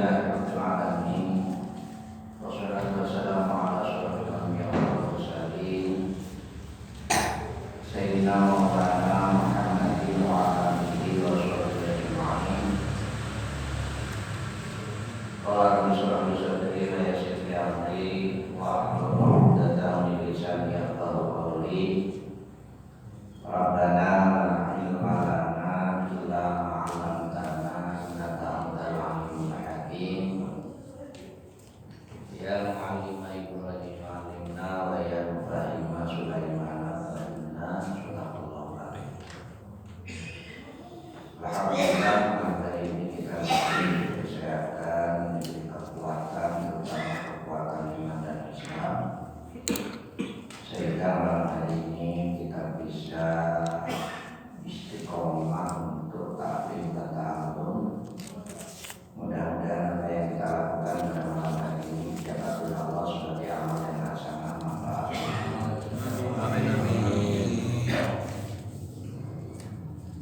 Alhamdulillahirabbil alamin. Wassalatu wassalamu ala asyrofil anbiya'i wal mursalin. Sayyidina Maulana Muhammadin wa ala alihi wa sahbihi ajma'in. Qala rabbi shrah li sadri wa yassir li amri wahlul 'uqdatam min lisani yafqahu qawli. Rabbana la ilma lana illa ma 'allamtana innaka antal 'alimul hakim. Ya mu'allima Ibrahim 'allimna wa ya mufahhima Sulaiman 'allimna. Subhanallah. Alhamdulillah, hari ini kita masih kesehatan, diberi kekuatan, terutama kekuatan iman dan Islam, sehingga malam hari ini kita bisa istiqomah untuk ta'lim dan ta'allum. Mudah-mudahan apa yang kita lakukan pada malam hari ini dapat Allah sebagai amal yang sangat manfaat.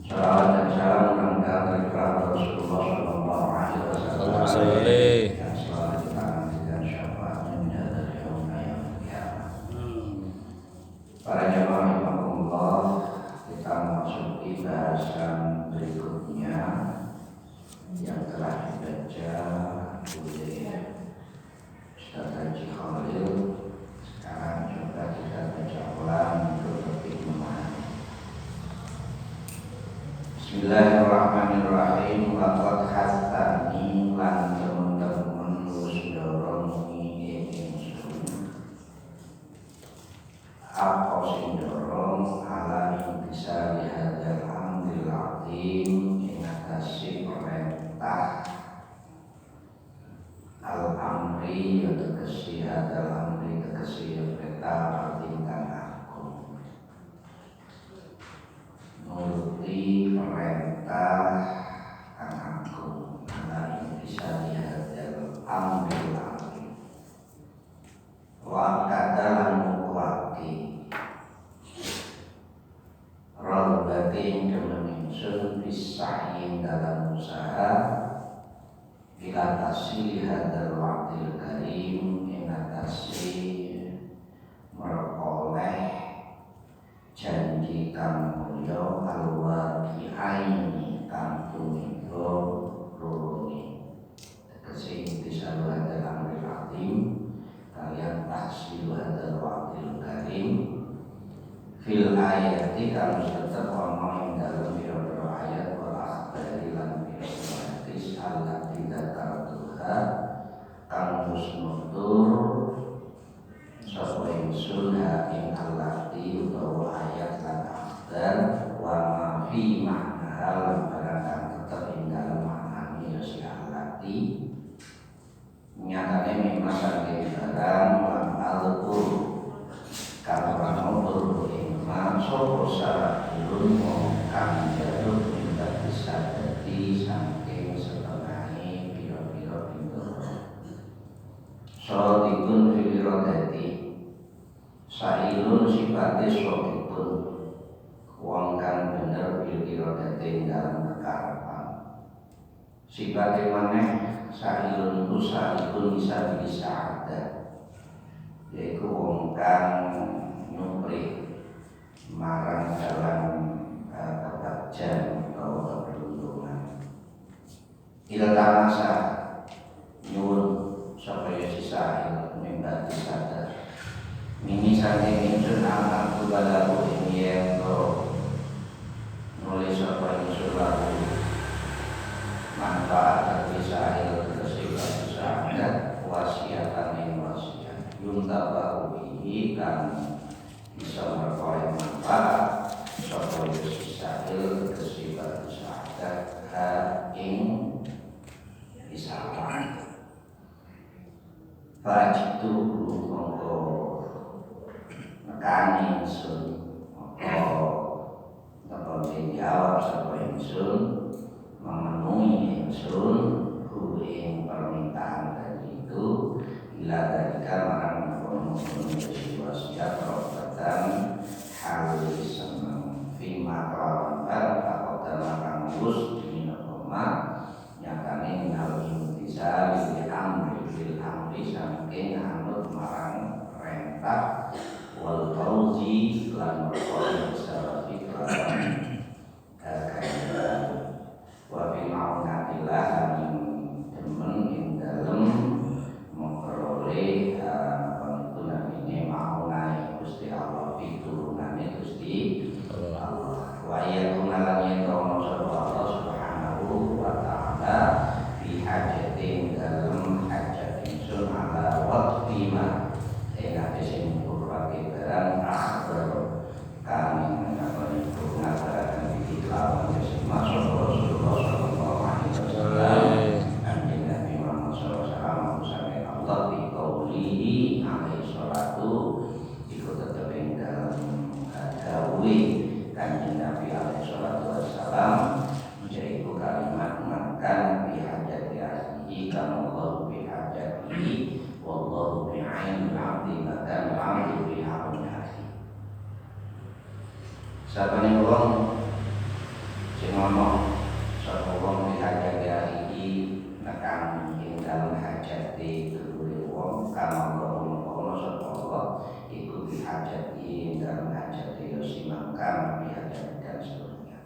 Salawat dan salam mudah-mudahan kepada Rasulullah Sallallahu Alaihi Wasallam dan selalu kita nantikan syafaatnya dari yaumil qiyamah. Para jamaah rahimakumullah, kita memasuki bahasan berikutnya yang telah dibaca oleh Ustaz Haji Khalil. Sekarang coba kita baca ulang untuk lebih memahami. Bismillahirrahmanirrahim. Laqad hatsani lan temen-temen wis ndorong ing ingsun. Apa sing ndorong ala ing bisa lihadal amril azim ing atase perintah al-amri ya tegesi hadal amri tegesi perintah azim kang agung. Nuruti perintah kang agung ala ing bisa lihadal amril azim. Wa kadalan mukwati Rabbati demen ingsun bisahin dalam usaha ila tasih hadal waqtil karim ing atase meroleh janji kang mulya alwaqi aini kang tumingo lorone. Tegese intisal hadal amril azim kalian tahsil hadal waqtil karim fil ayati kang tetep ana ing dalem pira-pira ayat wal akhbari lan pira-pira hadis allati dzakartuha kang wis nutur sapa ingsun ha ing allati utawa ayat lan akhbar wa ma fi makna lan barang kang tetep ing dalem maknane ya si allati nyatane memang saking barang lan alqur kang ora nutur sopo syarat ulun kang jaluk minta bisa dadi saking setengahe pira-pira pintu. Sodikun fil iradati sailun sifate sodikun wong kang bener fil iradati dalam kekarepan. Sifate maneh sailun itu sailun bisa ada, yaitu wong kang nyupri marang dalam kebajikan atau keberuntungan. Ila tamasa nyuwun supaya sisa membagi sadar. Mini saking ingsun anak balaku ini yang nulis apa ingsun laku manfaat bisa kesehatan sadar wasiatan yang wasiat yuntabahu bihi kan bisa memperoleh manfaat supaya sisahil kesifat sahadat ing bisa fajitu mongko nekani ingsun apa menjawab supaya ingsun memenuhi ingsun ing permintaan tadi itu bila dari marang memenuhi wasiat dan hal senang fima kelawan takut dalam kang urus di minat nyatane minal intisal imtisali amri bil amri saking anut marang perintah wal fauzi lan perkara secara fitrah kaitan wa fi ma'unatillah lan demen ing dalem memperoleh pentuntunan ini ma'unai Gusti Allah fiturunane Gusti Allah wa yakunalan yen ono sapa Allah subhanahu wa ta'ala fi hajatin dalem hajat insun ala waqti ma ena sing kurwake barang akhbar kami menakoni pengajaran iki lawan sing masuk Rasulullah sallallahu alaihi wasallam anjing Nabi Muhammad sallallahu alaihi wasallam sampai Allah di qaulihi alaihi salatu iku tetep ing dalem dawuh kanjeng Nabi alaihi salatu wasallam yaitu kalimat makan bi hajati ahlihi kana Allah bi hajatihi wallahu bi ainil abdi makan abdi bi haqqi ahli. Sabane wong sing ngomong sapa wong bi hajati ahlihi makan ing dalem hajati kedue wong kana Allah sapa Allah iku bi hajati ing dalem hajati si makan bi hajati dan seterusnya.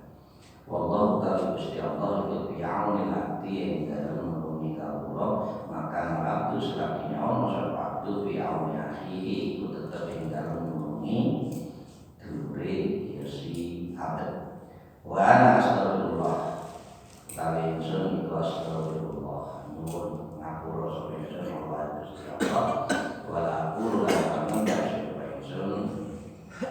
Wallahu ta'ala Gusti Allah itu bi'aunil abdi yang dalam menghubungi kawula maka abdu selagi nyawa sapa abdu bi'auni akhihi itu tetap yang dalam menghubungi dure ya si abad wa ana astagfirullah utawi ingsun iku astagfirullah nuwun ngapura sapa ingsun Allah Gusti Allah wala aqulu lan sapa ingsun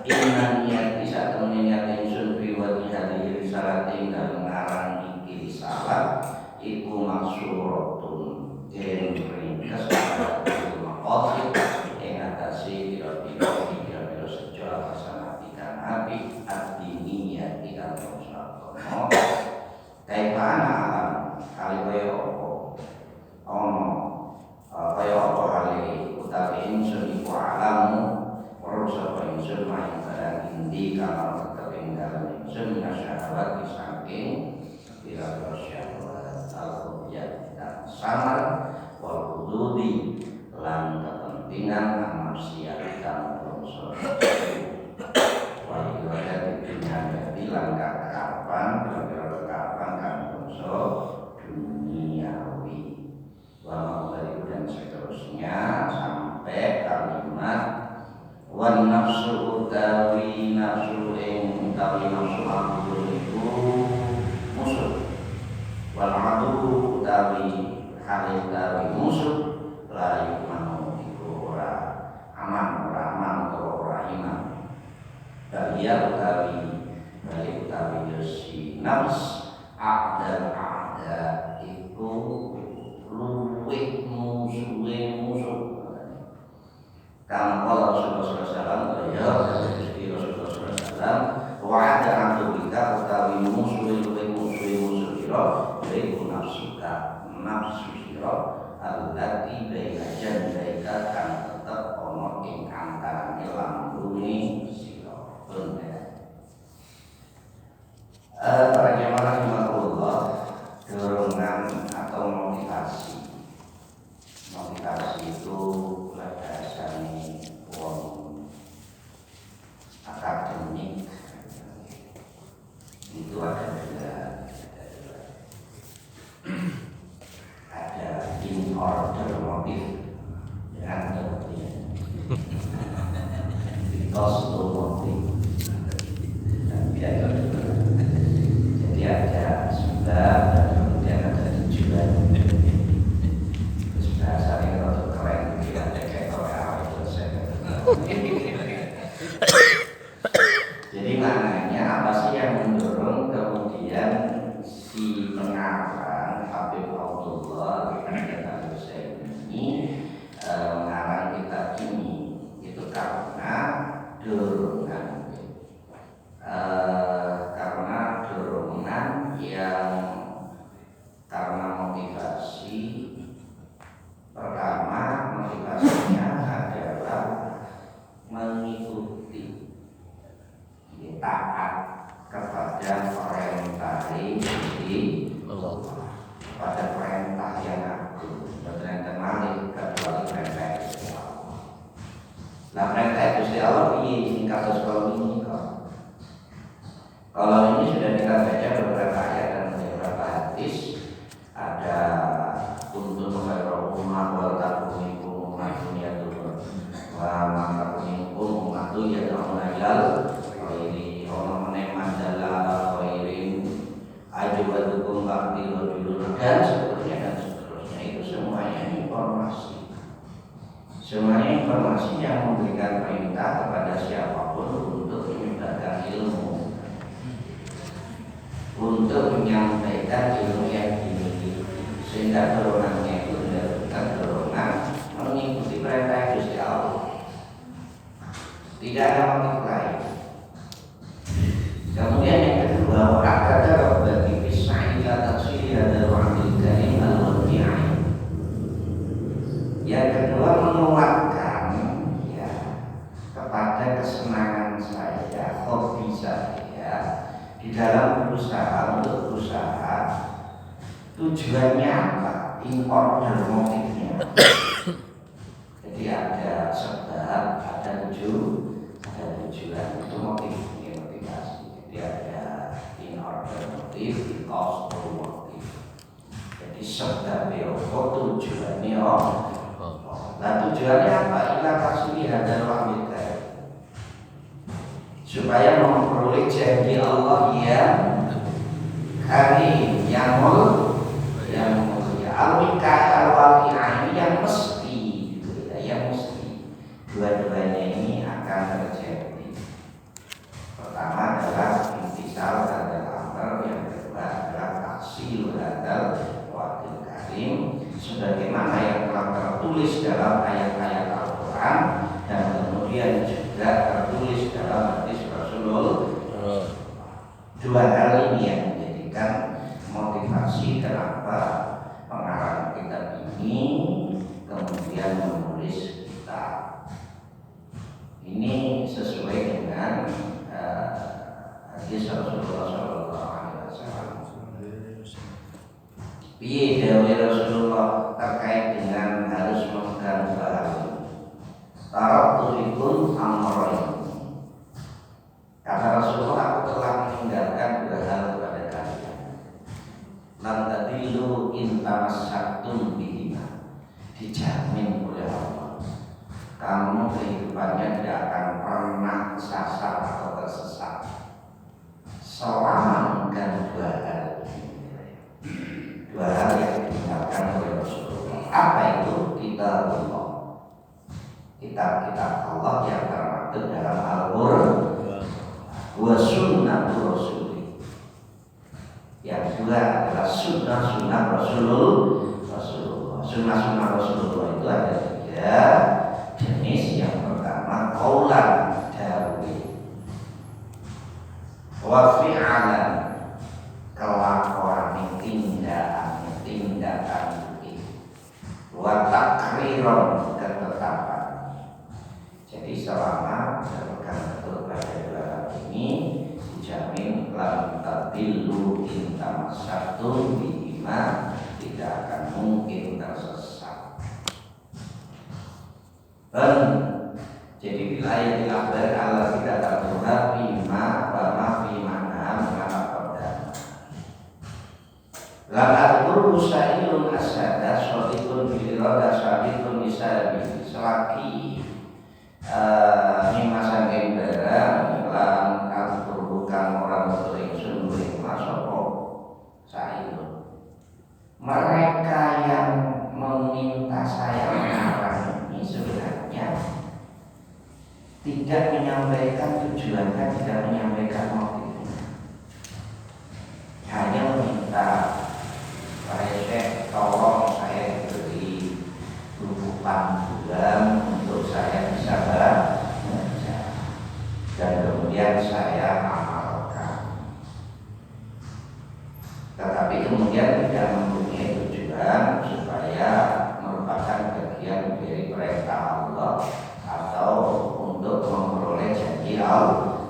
inna niat bisa temen niat ingsun fi wajhi hadhihi risalatin dalam ngarang iki risalah iku maksuratun ing ringkas maqasid ing atase pira-pira sejarah hasanatikan nabi ad-diniyah ila masyarakat kaifana alam kali kaya apa ono kaya apa hale utawi ingsun iku alamu ora sapa ingsun main barang indi kalau tetep ing dalem ingsun nasyahawat saking pira-pira syahwat al-qiyat dan samar wal hududi lan kepentingan manusia dan bangsa wal ibadah dunia bilang kekapan kekapan kan bangsa duniawi wa dan seterusnya sampai kalimat wan nafsu utawi nafsu ing utawi nafsu aku iku musuh wal adu utawi hal utawi musuh la iman iku ora aman atau ora iman balia utawi yosi nafs ada iku luwih musuh kang Allah Rasulullah sallallahu alaihi wasallam wa ada antubika utawi musuh sira yaiku nafsu sira allati baina jandaika kang tetep ana ing antarane lambune sira para jamaah rahimahullah dorongan atau motivasi itu bahasanya wong akademik itu ada in order motif dengan kemudian because to motif dan biaya jadi ada sebab dan kemudian ada tujuan. Bahasanya kalau keren tidak ada kayak orang jadi maknanya apa sih yang mendorong kemudian si pengarang Habib Abdullah Al-Husaini ini mengarang kitab ini itu karena dorongan yang karena motivasi pertama motivasinya adalah mengikuti taat kepada perintah Allah pada perintah yang agung umat wa taquminkum umatun yad'un wa ma taquminkum umatun yad'un ilal khairi wa man mandala khairin ajubadukum ba'di rajulun dan seterusnya. Itu semuanya informasi. Semuanya informasi yang memberikan perintah kepada siapapun untuk menyebarkan ilmu, untuk menyampaikan ilmu yang dimiliki, sehingga dorongannya itu bukan dorongan mengikuti perintah Gusti Allah. Tidak ada motif lain. Kemudian yang kedua, ada bagi pisah ila taksiri ada wa'adil karim al-waqi'ah. Yang kedua, menguatkan ya kepada kesenangan saya, hobi saya di dalam berusaha untuk berusaha. Tujuannya apa? In order motifnya. Jadi ada sebab, ada tujuan, itu motifnya, motivasi. Jadi ada in order motif, because motif. Jadi sebab tujuannya nah tujuannya apa? Ila kasih hadal wa'amil karim, supaya memperoleh janji Allah yang karim, yang mulia, al-waqi'ah ini yang mesti gitu ya, yang mesti. Dua-duanya ini akan terjadi. Pertama adalah intisal hadal amr, yang kedua adalah taksil hadal wa'amil karim, sebagaimana yang telah tertulis dalam ayat-ayat Al-Quran dan kemudian juga tertulis dalam hadis Rasulullah. Dua hal ini yang menjadikan motivasi kenapa pengarang kitab ini kemudian menulis kitab ini sesuai dengan hadis Rasulullah SAW. Piye dawuh Rasulullah terkait dengan harus memegang bahaya. Taraktulikum amrayn. Kata Rasulullah, aku telah meninggalkan dua hal kepada kalian. Lan tadillu in tamassaktum bihima. Dijamin oleh Allah, kamu kehidupannya tidak akan pernah kesasar atau tersesat selama memegang dua hal. Dua hal yang ditinggalkan oleh Rasulullah. Apa itu? Kitabullah, kitab-kitab Allah yang termaktub dalam Al-Quran, wa sunnatu Rasulih. Yang kedua adalah sunnah-sunnah Rasulullah. Sunnah-sunnah Rasulullah itu ada tiga jenis. Yang pertama qaulan dawuh, wa fi'alan kelakuan, tindakan wa takriron, ketetapan. Jadi selama berpegang teguh pada dua hal ini dijamin lam tadillu in tamassaktum bihima, tidak akan mungkin tersesat. Jadi bila yang dilakukan Allah tidak tertular bima wa fi mana mengapa la adkur usailun asada sadiqun bil irada sadiqun bisabi selagi nimasan barang lan adkur kang ora metu ingsun ing masopo sailun. Mereka yang meminta saya mengarang ini sebenarnya tidak menyampaikan tujuannya, tidak menyampaikan motifnya, hanya meminta Pak Syekh tolong saya beri buku panduan untuk saya bisa baca dan kemudian saya amalkan. Tetapi kemudian tidak mempunyai tujuan supaya merupakan bagian dari perintah Allah atau untuk memperoleh janji Allah.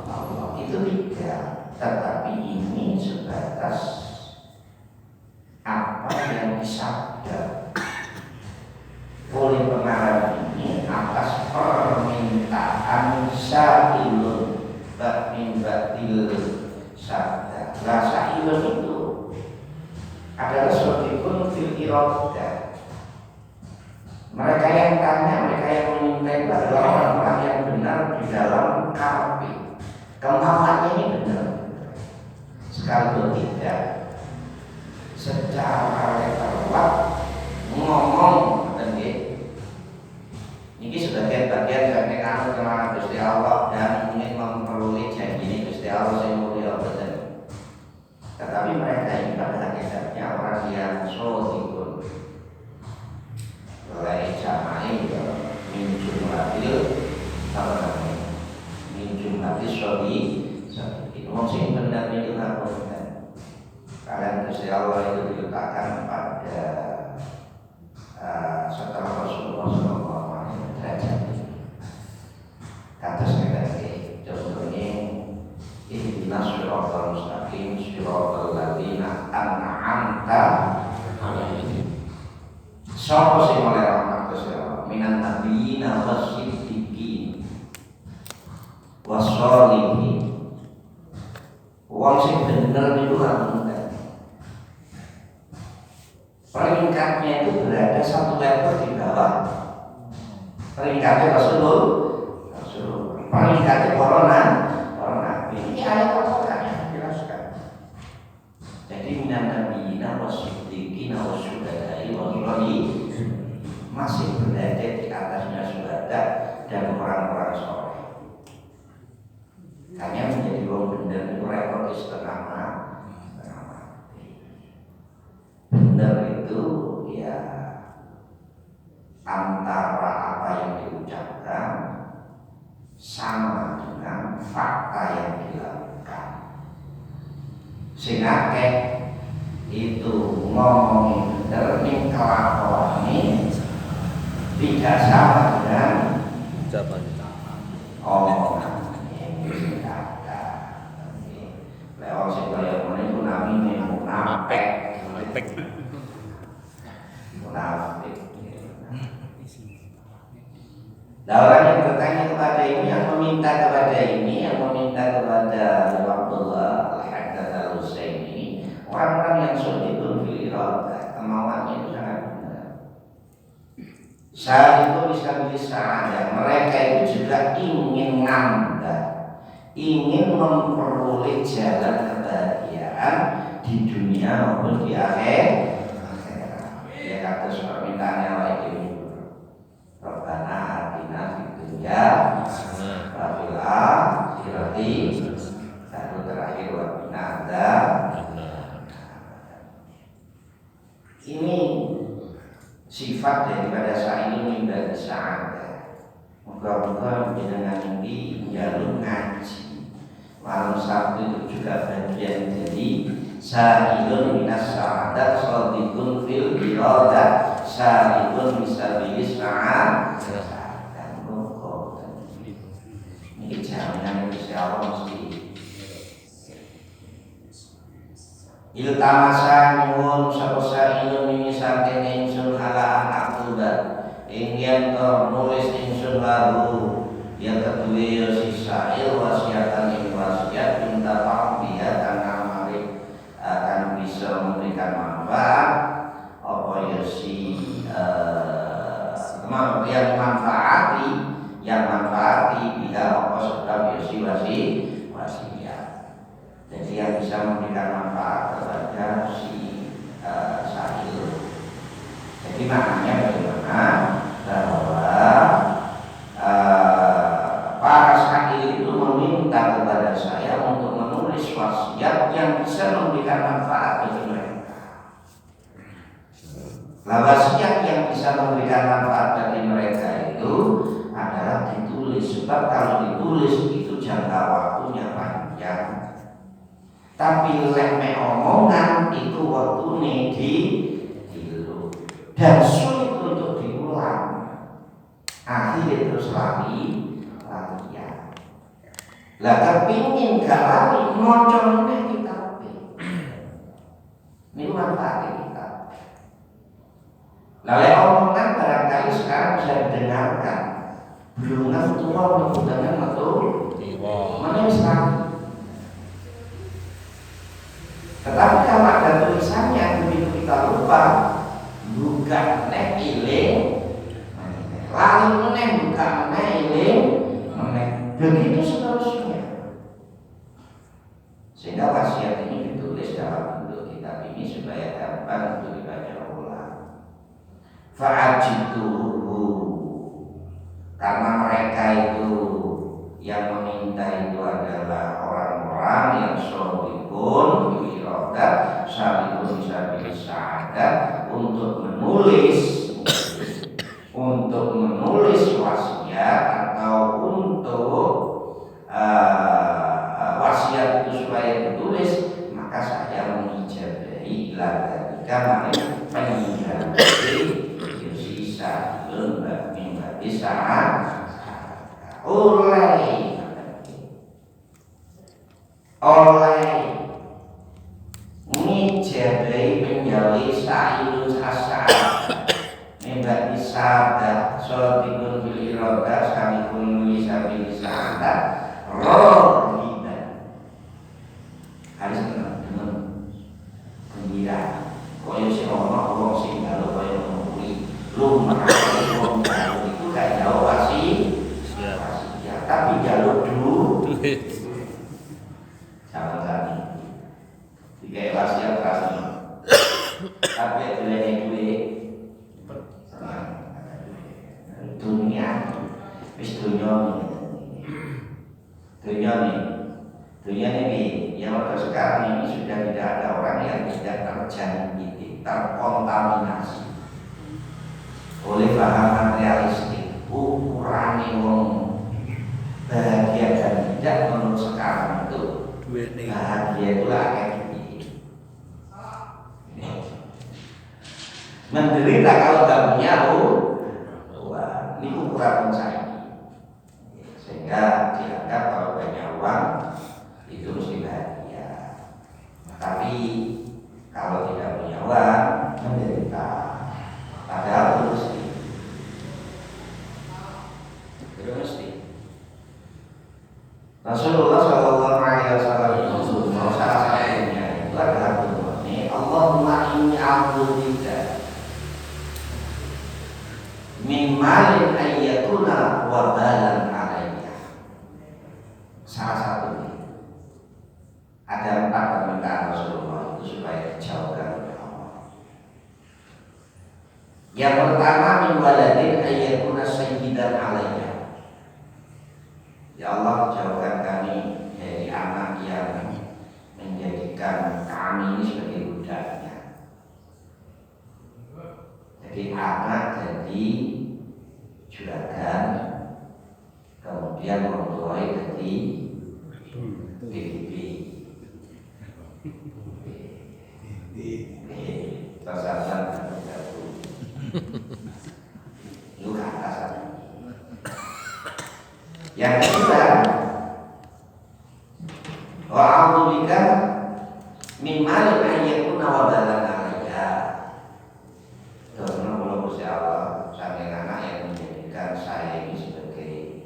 Mereka yang tanya, mereka yang meminta itu adalah orang-orang yang benar di dalam kafe. Kemauannya ini benar. Sekalipun tidak secara lewat ngomong ini sebagian bagian dari kamu kemenangan Gusti Allah dan ingin memperoleh janji ini Gusti Allah yang mulia betul. Tetapi mereka ini pada hakikatnya orang yang sohibun oleh jama'i min jumlatil apa namanya min jumlatil sohi itu maksudnya benar itu ngapain kalian Gusti Allah itu diletakkan pada setelah Rasulullah SAW derajat kata sekali contohnya ihdinas siratal mustaqim siratal ladzina an'amta alaihim. Sapa sing oleh rahmat Gusti Allah minan nabiyina wasiddiqin wassolihin. Wong sing bener itu lakukan. Peringkatnya itu berada satu level di bawah peringkatnya Rasulullah. Peringkatnya corona. Ini ayat Al-Quran yang menjelaskan. Jadi minan nabiyina wasiddiqina wasyuhada'i wassolihin masih berada di atasnya syuhada dan orang-orang soleh. Hanya menjadi orang benar itu repot setengah mati. Benar itu ya antara apa yang diucapkan sama dengan fakta yang dilakukan. Sehingga itu ngomongin benar ning kelakuane tidak sama dengan ucapan. Lewat sing kaya ngene iku namine munafik. Nah, orang yang bertanya kepada ini, yang meminta kepada ini, yang meminta kepada Abdullah Al-Haddad Al-Husaini, orang-orang yang sholihun fil iradah, kemauannya itu sangat benar. Saat itu bisa mereka itu juga ingin nambah, ingin memperoleh jalan kebahagiaan di dunia maupun di akhirat. Ya kata permintaannya lagi Rabbana atina fid dunya wa fil akhirati lalu terakhir wa qina adzabannar. Ini sifat daripada sa'ilun dari sa'adah. Moga-moga dengan ini jalur ngaji malam Sabtu itu juga bagian jadi sa'ilun minas sa'adah shadiqun fil iradah sa'ilun misabilis sa'ad dan moga ini jaminan Gusti Allah mesti iltamasa nyuwun sapa sa'ilun ini saking ingsun ala anak muda ingin nulis ingsun lalu yang kedua ya si sa'il wasiatan yang wasiat minta pambiat karena mari akan bisa memberikan manfaat apa ya si yang manfaati bila apa sebab ya si wasiat. Jadi yang bisa memberikan manfaat kepada si sa'il. Jadi maknanya bagaimana bahwa para sa'il itu meminta kepada saya untuk menulis wasiat yang bisa memberikan manfaat bagi mereka. Wasiat yang bisa memberikan manfaat bagi mereka itu adalah ditulis. Sebab kalau ditulis itu jangka waktunya panjang. Tapi lek omongan itu waktune dilu dan sulit untuk diulang. Akhirnya terus lagi ya. Lah kepingin gak lari moconnya kitab. Ini manfaatnya kitab. Lalu omongan barangkali sekarang bisa didengarkan. Belum tua menggunakan betul. Mana Islam? Tetapi kalau ada tulisannya begitu kita lupa bukan iling tak meneh, begitu seterusnya. Sehingga wasiat ini ditulis dalam bentuk kitab ini supaya gampang untuk dibaca ulang. Fa'ajituhu, karena mereka itu yang meminta itu adalah orang-orang yang shobikun irodat sabikun sabil sa'adat untuk menulis wasiat atau untuk wasiat itu supaya ditulis, maka saya mengijabahi ketika mengijabahi sisa lembah mimba bisa oleh ngijabahi menjauhi sa'ilus as'ad mimba isabah sodikun bil irodah sabikun wisabil sa'adat rohiban. Harus dengan gembira. Koyo si ono wong sing kalau koyo ngomong lumrah wong jauh itu gak jauh pasti ya, tapi jalur dulu sama tadi tiga wasiat pasti tapi duit dunia wis dunia ini yang waktu sekarang ini sudah tidak ada orang yang tidak terjangkiti, terkontaminasi oleh paham materialistik. Ukuran wong bahagia dan tidak menurut sekarang itu bahagia itulah kayak gini. Menderita kalau tak punya ini ukuran saya. Sehingga dianggap kalau banyak uang itu mesti bahagia. Tapi kalau tidak punya uang menderita. Padahal itu mesti. Rasulullah Shallallahu Alaihi Wasallam itu salah satunya itu adalah berdoa ini, Allahumma inni a'udzubika min malin ayyakuna wabalan alayya. Salah satunya ada 4 permintaan Rasulullah itu supaya dijauhkan oleh Allah. Yang pertama, min waladin ayyakuna sayyidan alayya. Ya Allah, jauhkan kami dari anak yang menjadikan kami ini sebagai budaknya. Jadi anak jadi juragan, kemudian orang tua jadi BBB. Tersasan jatuh. Lu atas. Yang kedua, wa'adzubika min malin ayyakuna wabalan alayya. Karena kalau Gusti Allah saking anak yang menjadikan saya ini sebagai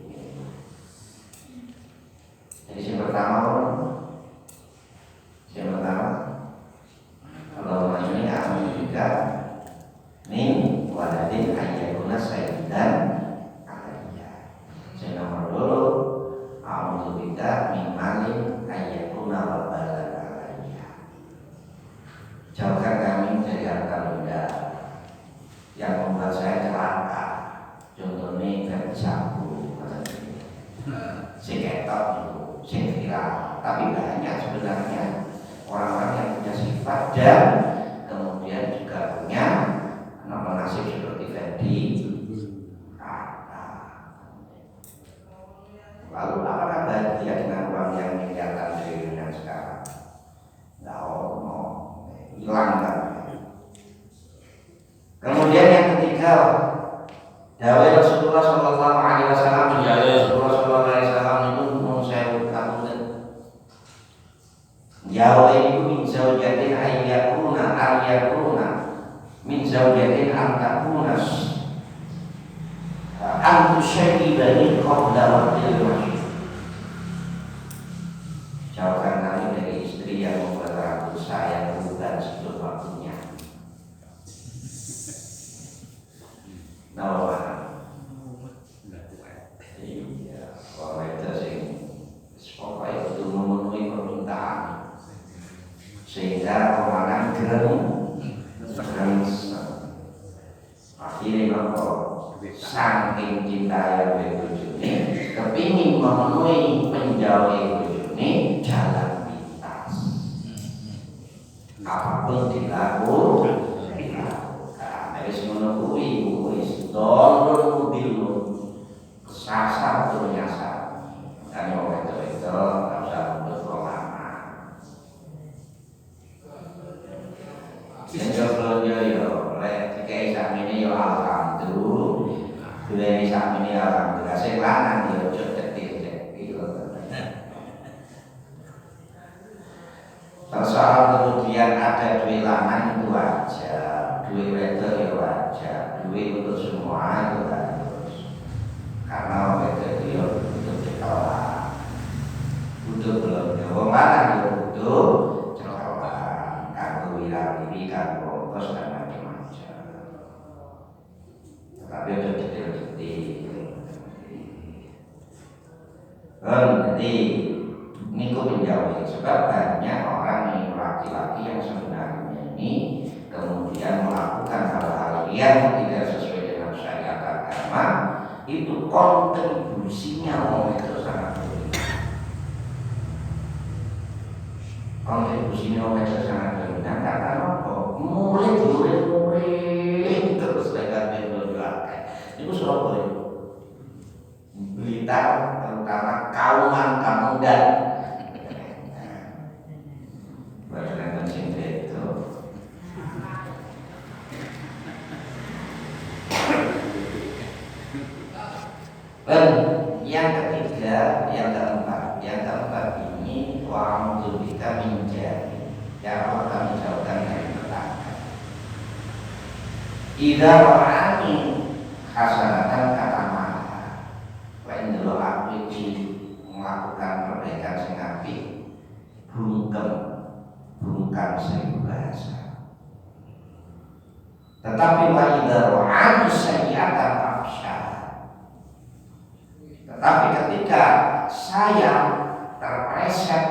jadi yang pertama kalau ini amin juga min waladin ayyakuna sayyidan alayya. Yang nomor 2, a'udzubika min malin ayyakuna wabalan alayya. Jauhkan kami dari harta benda yang membuat saya celaka. Contohnya kerjaku, sing ketok itu, sing viral. Tapi banyak sebenarnya orang-orang yang punya sifat dan kemudian juga punya nasib seperti Ferdi. Lalu apakah bahagia dengan uang yang miliaran triliunan sekarang? Nggak hilang kan? Kemudian yang ketiga, dawai Rasulullah Shallallahu Alaihi Wasallam, Rasulullah Shallallahu Alaihi Wasallam itu mengusahakan kamu dawai itu min zaujatin ayyakuna min zaujatin antakunas antusyai'ibani qabla waqtil wahid. Jauhkan kami dari istri yang membuat ragu saya bukan sebelum waktunya. Jadi nopo saking cinta yang bojone kepingin memenuhi penjauhi bojone jalan pintas. Apapun dilakukan. Wis ngono kuwi wis dolur mobil kesasar tuh nyasar. Kan yo itu enggak usah untuk lama. Yang yo lek dikai sakmene yo alhamdulillah. Duwe sakmene alhamdulillah sing lanang yo aja cetik-cetik. Soal kemudian ada duit lanang itu wajar, duit wedok ya wajar, duit untuk semua itu harus. Karena wedok itu untuk ditolak, untuk belanja wong lanang ya butuh celaka, kanggo wirawiri, kanggo ongkos dan macam-macam. Tetapi ada detail-detail. Jadi niku menjauhi sebab banyak orang yang laki-laki yang sebenarnya ini kemudian melakukan hal-hal yang tidak sesuai dengan syariat agama, itu kontribusinya itu sangat dominan. Kontribusinya itu sangat dominan karena apa? Mulai terus lekat dijualkan. Itu Surabaya, Blitar, terutama kaum muda. Bahkan cinta itu dan yang ketiga, yang keempat ini wa'amdu bika minjari, ya Allah kami jauhkan dari petaka. Idza ra'ani hasanatan kata mana lain dulu aku iki melakukan perbaikan sing apik bungkam seribu bahasa. Tetapi wa idza ra'ani sayyi'atan afsha. Tetapi ketika saya terpreset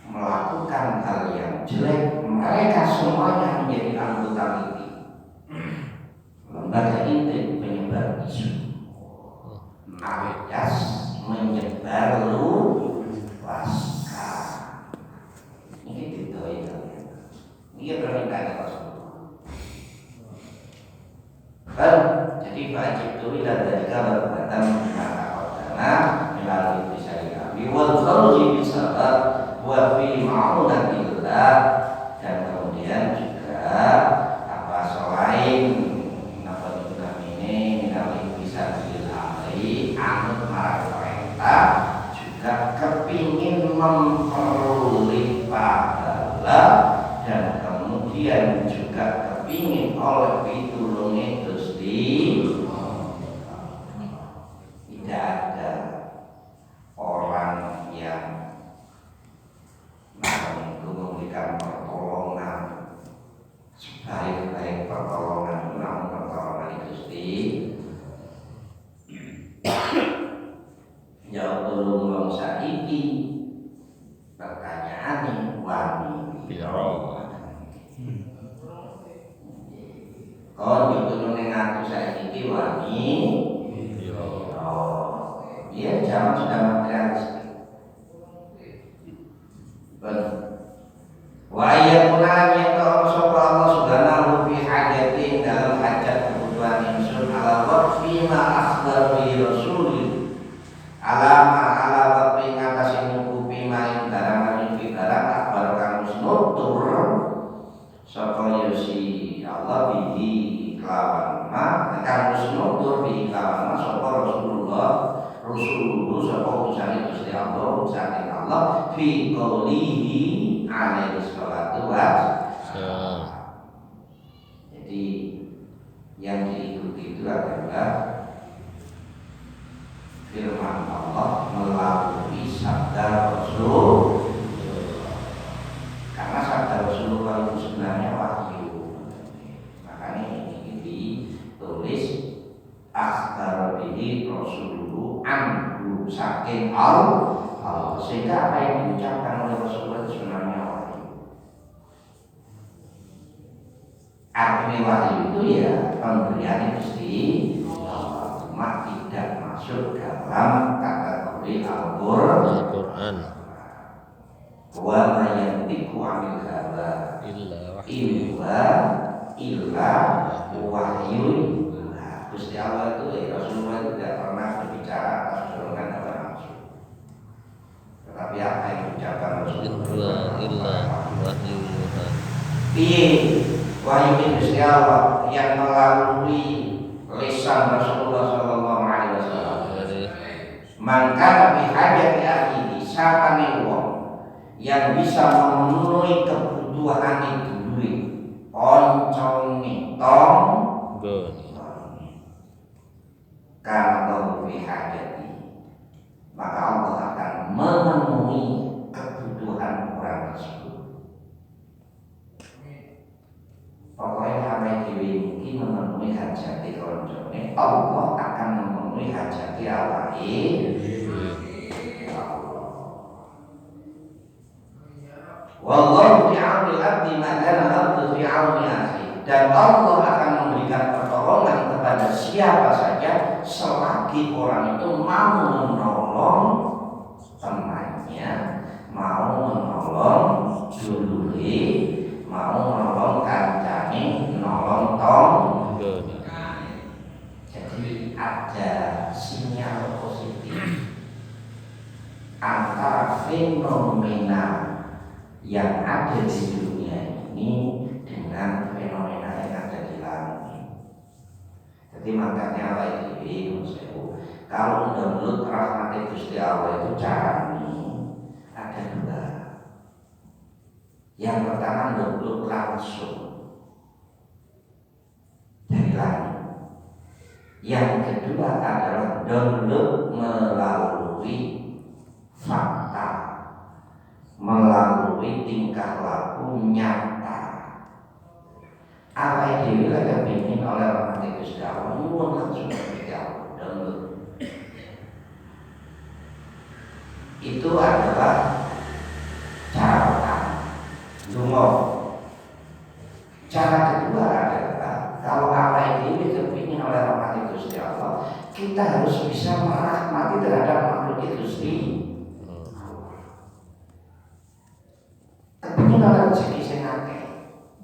melakukan hal yang jelek, mereka semuanya menjadi anggota inti. Lembaga inti penyebar isu. Alias menyebar luaskan. Ini ditoi kalian. Ini permintaan Rasulullah. Jadi wajib itu dari kalau datang melalui syariat. Wal fawzi bisabab wa fi ma'unatillah, dan kemudian juga apa selain apa itu namanya melalui fisabilillah anut marang perintah juga kepingin memperoleh pahala dan kemudian juga kepingin oleh pitulunge Gusti. Tidak ada orang yang memberikan pertolongan sebaik-baik pertolongan namun pertolongan Gusti. Ya belum wong saiki pertanyaane wani piro. Kon yo ning aku saiki wani. Ya, zaman sudah materialistik. Wa ayyakunan yang sapa Allah Subhanahu fi hajatin dalam hajat kebutuhan insun ala waqfi ma akhbar bi rasul alama ala waqfi ngatasin nyukupi main barang fi barang akbar kang nutur sapa yusi Allah bihi kelawan ma kang nutur bihi kelawan ma sapa Rasulullah sapa utusane Gusti Allah, utusane Allah fi qoulihi alaihi salatu wassalam. Jadi yang diikuti itu adalah firman Allah melalui sabda Rasul. Karena sabda Rasulullah itu sebenarnya wahyu. Makanya ini ditulis akhbar bihi Rasulullah anhu saking Allah, sehingga apa yang diucapkan oleh Rasulullah itu sebenarnya wahyu. Artinya akhirnya wahyu itu ya pemberian Gusti Allah, cuma tidak masuk dalam kategori Al-Qur'an. Wa ma yantiqu 'anil hawa illa wahyu. Gusti Allah itu Rasulullah itu tidak pernah berbicara atas dorongan hawa nafsu. Tetapi apa yang diucapkan Rasulullah illa wahyu. Wahyu ini Gusti Allah yang melalui lisan Rasulullah sallallahu alaihi wasallam. Maka lebih hajat akhihi sapane wong yang bisa memenuhi kebutuhan itu duit oncone tong karena lebih hajati, maka Allah akan memenuhi kebutuhan orang tersebut. Pokoknya sampai dewi mungkin memenuhi hajati oncone, Allah akan memenuhi hajati awake. Wallahu fi 'auni 'abdi ma kana 'abdu fi 'auni akhi. Dan Allah akan memberikan pertolongan kepada siapa saja selagi orang itu mau menolong temannya, mau menolong dulure, mau menolong kancane, menolong tong. Jadi ada sinyal positif antara fenomena yang ada di dunia ini dengan fenomena yang ada di langit ini. Jadi makanya Allah itu kalau menurut rahmat Gusti Allah itu caranya ada dua. Yang pertama menurut langsung dari langit. Yang kedua adalah download melalui fakta, melalui tingkah laku nyata. Apa yang diwilayah ingin oleh rahmat Gusti Allah nyuwun langsung Gusti Allah download. Itu adalah cara pertama. Dungo. Cara kedua adalah kalau apa yang dipingin oleh rahmat Gusti Allah, kita harus bisa merahmati terhadap makhluk Gusti. Kepingin oleh rezeki